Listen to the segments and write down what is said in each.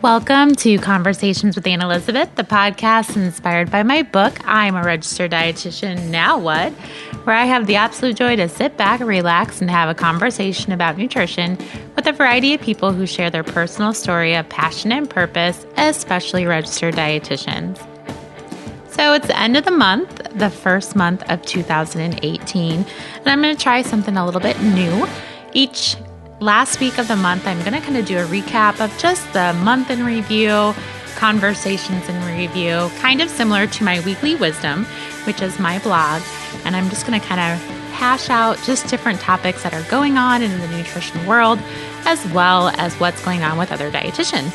Welcome to Conversations with Anne Elizabeth, the podcast inspired by my book, I'm a Registered Dietitian, Now What?, where I have the absolute joy to sit back, relax, and have a conversation about nutrition with a variety of people who share their personal story of passion and purpose, especially registered dietitians. So it's the end of the month, the first month of 2018, and I'm going to try something a little bit new. Each last week of the month, I'm going to kind of do a recap of just the month in review, conversations in review, kind of similar to my weekly wisdom, which is my blog. And I'm just going to kind of hash out just different topics that are going on in the nutrition world, as well as what's going on with other dietitians.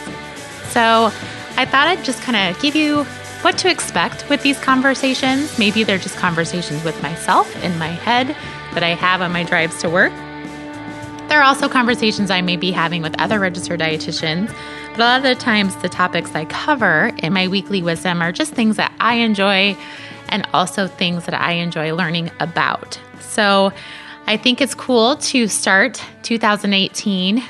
So I thought I'd just kind of give you what to expect with these conversations. Maybe they're just conversations with myself in my head that I have on my drives to work. There are also conversations I may be having with other registered dietitians, but a lot of the times the topics I cover in my weekly wisdom are just things that I enjoy and also things that I enjoy learning about. So I think it's cool to start 2018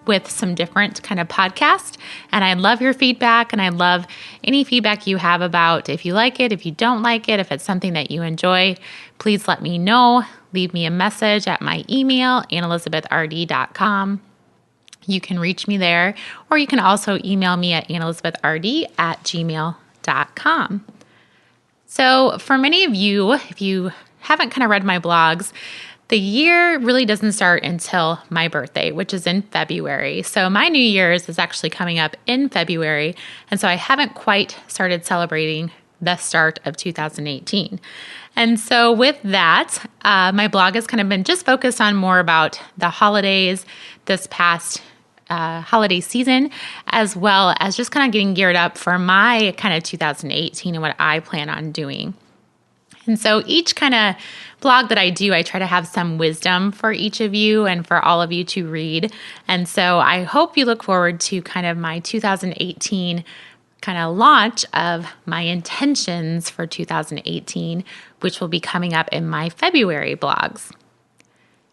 with some different kind of podcast. And I love your feedback, and I love any feedback you have about if you like it, if you don't like it, if it's something that you enjoy, please let me know. Leave me a message at my email, annelizabethrd.com. You can reach me there, or you can also email me at annelizabethrd@gmail.com. So for many of you, if you haven't kind of read my blogs, the year really doesn't start until my birthday, which is in February. So my New Year's is actually coming up in February, and so I haven't quite started celebrating the start of 2018. And so with that, my blog has kind of been just focused on more about the holidays this past holiday season, as well as just kind of getting geared up for my kind of 2018 and what I plan on doing. And so each kind of blog that I do, I try to have some wisdom for each of you and for all of you to read. And so I hope you look forward to kind of my 2018 kind of launch of my intentions for 2018, which will be coming up in my February blogs.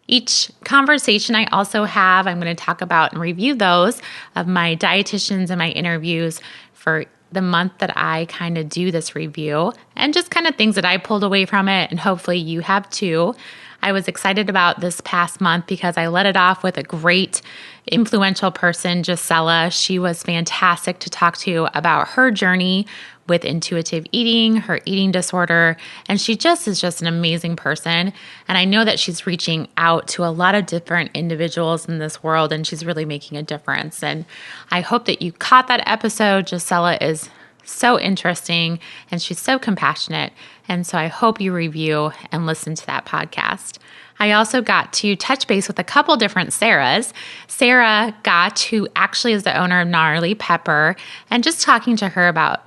Each conversation I also have, I'm going to talk about and review those of my dietitians and my interviews for the month that I kind of do this review, and just kind of things that I pulled away from it, and hopefully you have too. I was excited about this past month because I let it off with a great influential person, Gisela. She was fantastic to talk to about her journey with intuitive eating, her eating disorder, and she just is just an amazing person. And I know that she's reaching out to a lot of different individuals in this world, and she's really making a difference. And I hope that you caught that episode. Gisela is so interesting, and she's so compassionate. And so I hope you review and listen to that podcast. I also got to touch base with a couple different Sarahs. Sarah Gotch, who actually is the owner of Gnarly Pepper, and just talking to her about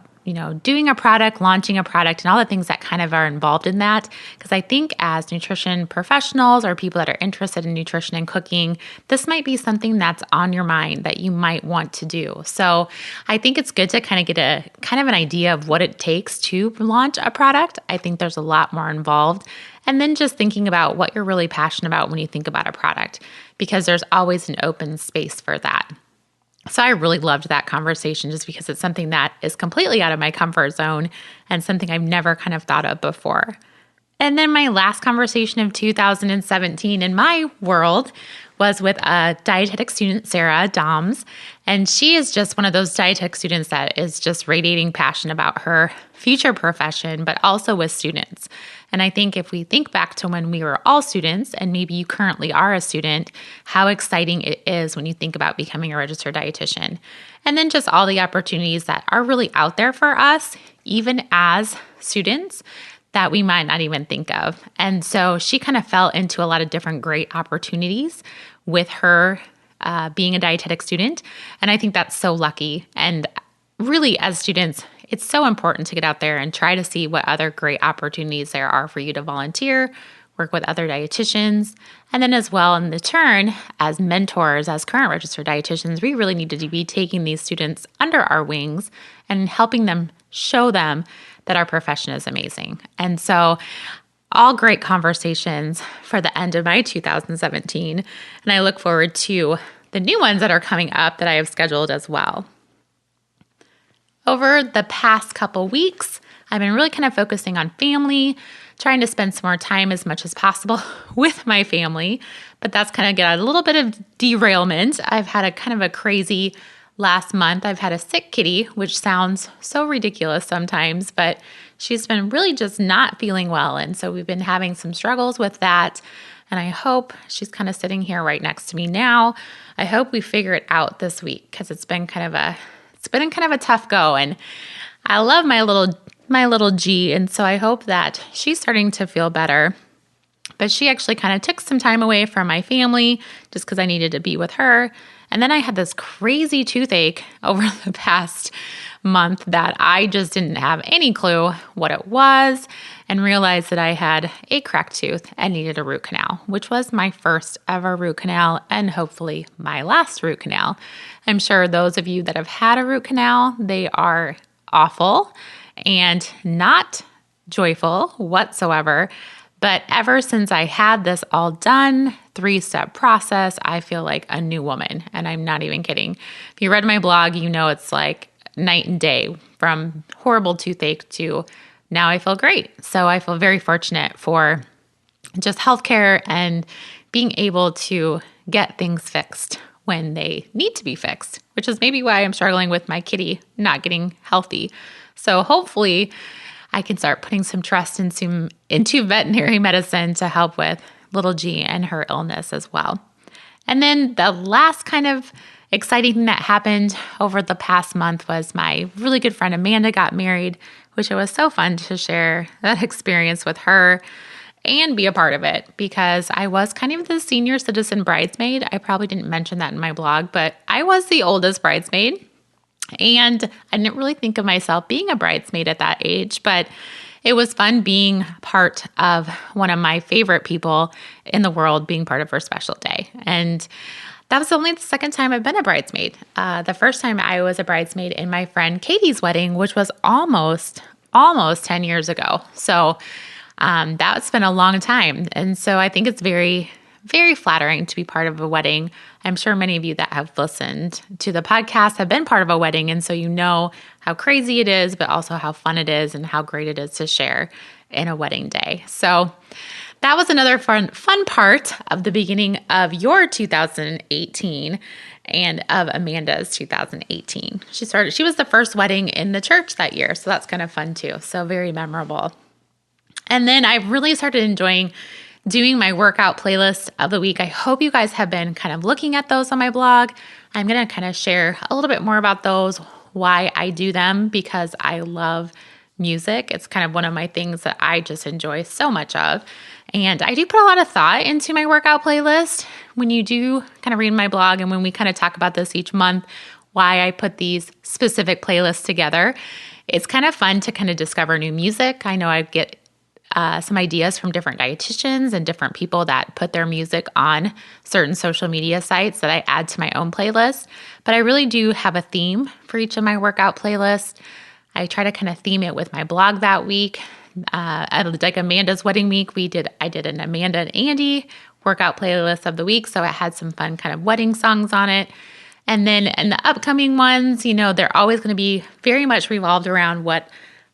doing a product, launching a product, and all the things that kind of are involved in that. Because I think as nutrition professionals or people that are interested in nutrition and cooking, this might be something that's on your mind that you might want to do. So I think it's good to kind of get a kind of an idea of what it takes to launch a product. I think there's a lot more involved. And then just thinking about what you're really passionate about when you think about a product, because there's always an open space for that. So I really loved that conversation just because it's something that is completely out of my comfort zone and something I've never kind of thought of before. And then my last conversation of 2017 in my world was with a dietetic student, Sarah Doms. And she is just one of those dietetic students that is just radiating passion about her future profession, but also with students. And I think if we think back to when we were all students, and maybe you currently are a student, how exciting it is when you think about becoming a registered dietitian. And then just all the opportunities that are really out there for us, even as students, that we might not even think of. And so she kind of fell into a lot of different great opportunities with her being a dietetic student. And I think that's so lucky. And really, as students, it's so important to get out there and try to see what other great opportunities there are for you to volunteer, work with other dietitians. And then as well, in the turn, as mentors, as current registered dietitians, we really need to be taking these students under our wings and helping them show them that our profession is amazing. And so all great conversations for the end of my 2017. And I look forward to the new ones that are coming up that I have scheduled as well. Over the past couple weeks, I've been really kind of focusing on family, trying to spend some more time as much as possible with my family, but that's kind of got a little bit of derailment. I've had a kind of a crazy last month. I've had a sick kitty, which sounds so ridiculous sometimes, but she's been really just not feeling well. And so we've been having some struggles with that. And I hope she's kind of sitting here right next to me now. I hope we figure it out this week because it's been kind of a tough go. And I love my little G. And so I hope that she's starting to feel better. But she actually kind of took some time away from my family just because I needed to be with her. And then I had this crazy toothache over the past month that I just didn't have any clue what it was and realized that I had a cracked tooth and needed a root canal, which was my first ever root canal and hopefully my last root canal. I'm sure those of you that have had a root canal, they are awful and not joyful whatsoever. But ever since I had this all done, 3-step process, I feel like a new woman. And I'm not even kidding. If you read my blog, you know it's like night and day from horrible toothache to now I feel great. So I feel very fortunate for just healthcare and being able to get things fixed when they need to be fixed, which is maybe why I'm struggling with my kitty not getting healthy. So hopefully I can start putting some trust into veterinary medicine to help with little G and her illness as well. And then the last kind of exciting thing that happened over the past month was my really good friend Amanda got married, which it was so fun to share that experience with her and be a part of it because I was kind of the senior citizen bridesmaid. I probably didn't mention that in my blog, but I was the oldest bridesmaid. And I didn't really think of myself being a bridesmaid at that age, but it was fun being part of one of my favorite people in the world being part of her special day. And that was only the second time I've been a bridesmaid. The first time I was a bridesmaid in my friend Katie's wedding, which was almost 10 years ago. So that's been a long time. And so I think it's very, very flattering to be part of a wedding. I'm sure many of you that have listened to the podcast have been part of a wedding, and so you know how crazy it is, but also how fun it is and how great it is to share in a wedding day. So that was another fun part of the beginning of your 2018 and of Amanda's 2018. She was the first wedding in the church that year, so that's kind of fun too. So very memorable. And then I really started enjoying doing my workout playlist of the week. I hope you guys have been kind of looking at those on my blog. I'm going to kind of share a little bit more about those, why I do them, because I love music. It's kind of one of my things that I just enjoy so much of. And I do put a lot of thought into my workout playlist. When you do kind of read my blog and when we kind of talk about this each month, why I put these specific playlists together, it's kind of fun to kind of discover new music. I know I get some ideas from different dietitians and different people that put their music on certain social media sites that I add to my own playlist. But I really do have a theme for each of my workout playlists. I try to kind of theme it with my blog that week. Like Amanda's wedding week, I did an Amanda and Andy workout playlist of the week. So it had some fun kind of wedding songs on it. And then in the upcoming ones, they're always going to be very much revolved around what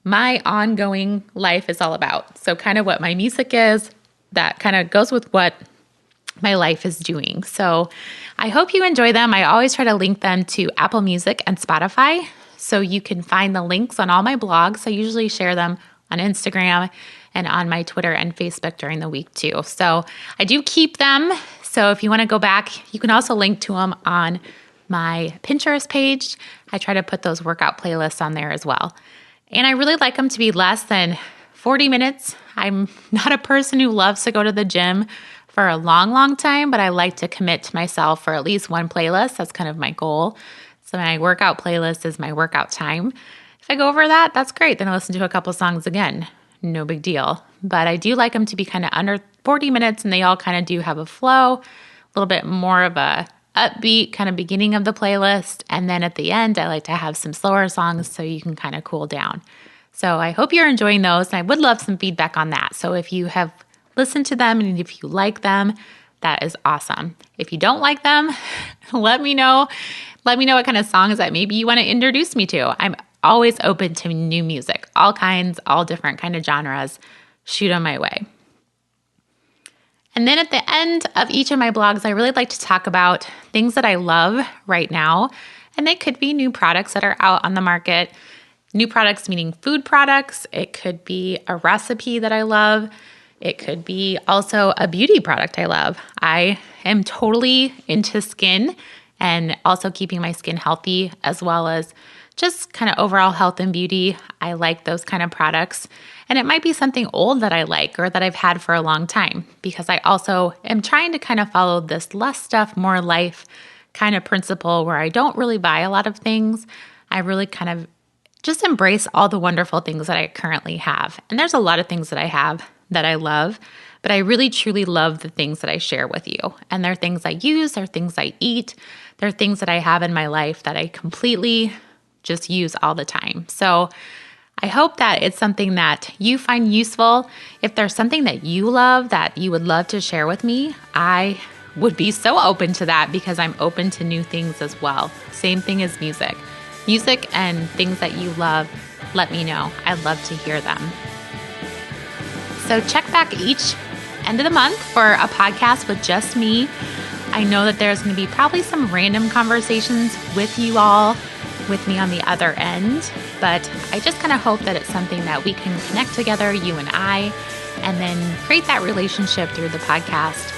my ongoing life is all about. So kind of what my music is, that kind of goes with what my life is doing. So I hope you enjoy them. I always try to link them to Apple Music and Spotify. So you can find the links on all my blogs. I usually share them on Instagram and on my Twitter and Facebook during the week too. So I do keep them. So if you want to go back, you can also link to them on my Pinterest page. I try to put those workout playlists on there as well. And I really like them to be less than 40 minutes. I'm not a person who loves to go to the gym for a long, long time, but I like to commit to myself for at least one playlist. That's kind of my goal. So my workout playlist is my workout time. If I go over that, that's great. Then I listen to a couple songs again. No big deal. But I do like them to be kind of under 40 minutes, and they all kind of do have a flow, a little bit more of a upbeat kind of beginning of the playlist. And then at the end, I like to have some slower songs so you can kind of cool down. So I hope you're enjoying those. And I would love some feedback on that. So if you have listened to them and if you like them, that is awesome. If you don't like them, let me know. Let me know what kind of songs that maybe you want to introduce me to. I'm always open to new music, all kinds, all different kind of genres. Shoot them my way. And then at the end of each of my blogs, I really like to talk about things that I love right now. And they could be new products that are out on the market. New products meaning food products. It could be a recipe that I love. It could be also a beauty product I love. I am totally into skin and also keeping my skin healthy, as well as just kind of overall health and beauty. I like those kind of products. And it might be something old that I like or that I've had for a long time, because I also am trying to kind of follow this less stuff, more life kind of principle where I don't really buy a lot of things. I really kind of just embrace all the wonderful things that I currently have. And there's a lot of things that I have that I love, but I really truly love the things that I share with you. And they're things I use, they're things I eat, they're things that I have in my life that I completely just use all the time. So I hope that it's something that you find useful. If there's something that you love that you would love to share with me, I would be so open to that, because I'm open to new things as well. Same thing as music. Music and things that you love, let me know. I'd love to hear them. So check back each end of the month for a podcast with just me. I know that there's going to be probably some random conversations with you all, with me on the other end, but I just kind of hope that it's something that we can connect together, you and I, and then create that relationship through the podcast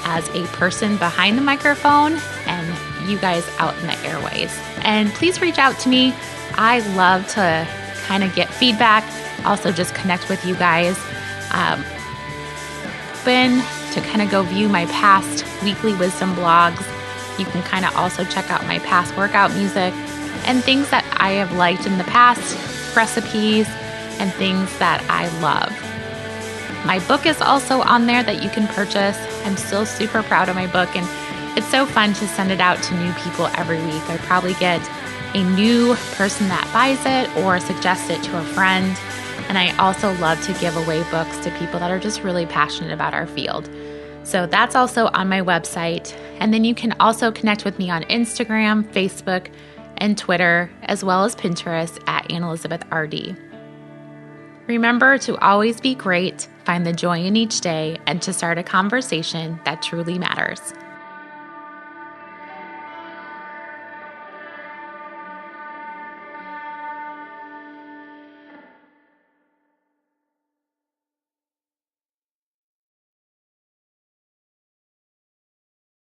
as a person behind the microphone and you guys out in the airways. And please reach out to me. I love to kind of get feedback, also just connect with you guys. Open to kind of go view my past weekly wisdom blogs. You can kind of also check out my past workout music and things that I have liked in the past, recipes, and things that I love. My book is also on there that you can purchase. I'm still super proud of my book, and it's so fun to send it out to new people every week. I probably get a new person that buys it or suggests it to a friend. And I also love to give away books to people that are just really passionate about our field. So that's also on my website. And then you can also connect with me on Instagram, Facebook, and Twitter, as well as Pinterest at Anne Elizabeth RD. Remember to always be great, find the joy in each day, and to start a conversation that truly matters.